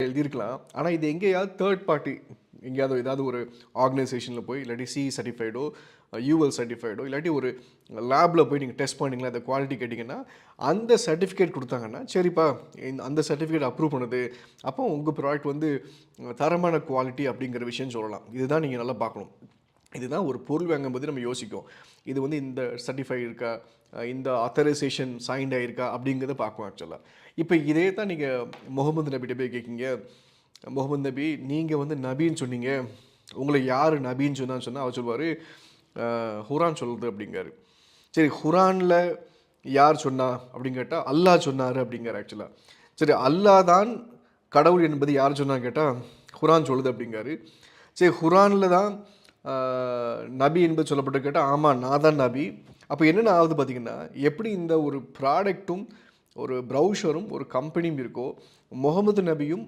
எழுதியிருக்கலாம். ஆனால் இது எங்கேயாவது தேர்ட் பார்ட்டி எங்கேயாவது ஏதாவது ஒரு ஆர்கனைசேஷனில் போய் இல்லாட்டி சிஇ சர்டிஃபைடோ யூஎல் சர்டிஃபைடோ இல்லாட்டி ஒரு லேபில் போய் நீங்கள் டெஸ்ட் பண்ணிங்களா அந்த குவாலிட்டி கேட்டிங்கன்னா அந்த சர்டிஃபிகேட் கொடுத்தாங்கன்னா சரிப்பா அந்த சர்டிஃபிகேட் அப்ரூவ் பண்ணுது அப்போ உங்கள் ப்ராடக்ட் வந்து தரமான குவாலிட்டி அப்படிங்கிற விஷயம் சொல்லலாம். இதுதான் நீங்கள் நல்லா பார்க்கணும். இதுதான் ஒரு பொருள் வாங்கும்போது நம்ம யோசிக்கும். இது வந்து இந்த சர்டிஃபை இருக்கா, இந்த ஆத்தரைசேஷன் சைன்ட் ஆகிருக்கா அப்படிங்கிறத பார்க்கணும் ஆக்சுவலாக. இப்போ இதே தான் நீங்கள் முகமது நபிகிட்ட போய் கேட்குங்க, முகமது நபி நீங்கள் வந்து நபின்னு சொன்னீங்க, உங்களை யார் நபின்னு சொன்னான்னு அவர் சொல்லுவார் குரான் சொல்லுது அப்படிங்காரு. சரி குரானில் யார் சொன்னா அப்படின்னு கேட்டால் அல்லாஹ் சொன்னார் அப்படிங்கிறார் ஆக்சுவலாக. சரி அல்லாஹ் தான் கடவுள் என்பது யார் சொன்னான்னு கேட்டால் குரான் சொல்லுது அப்படிங்காரு. சரி குரானில் தான் நபி என்பது சொல்லப்பட்டு கேட்டால் ஆமாம் நான் தான் நபி. அப்போ என்னென்ன ஆகுது பார்த்திங்கன்னா, எப்படி இந்த ஒரு ப்ராடக்ட்டும் ஒரு ப்ரௌசரும் ஒரு கம்பெனியும் இருக்கோ, முகமது நபியும்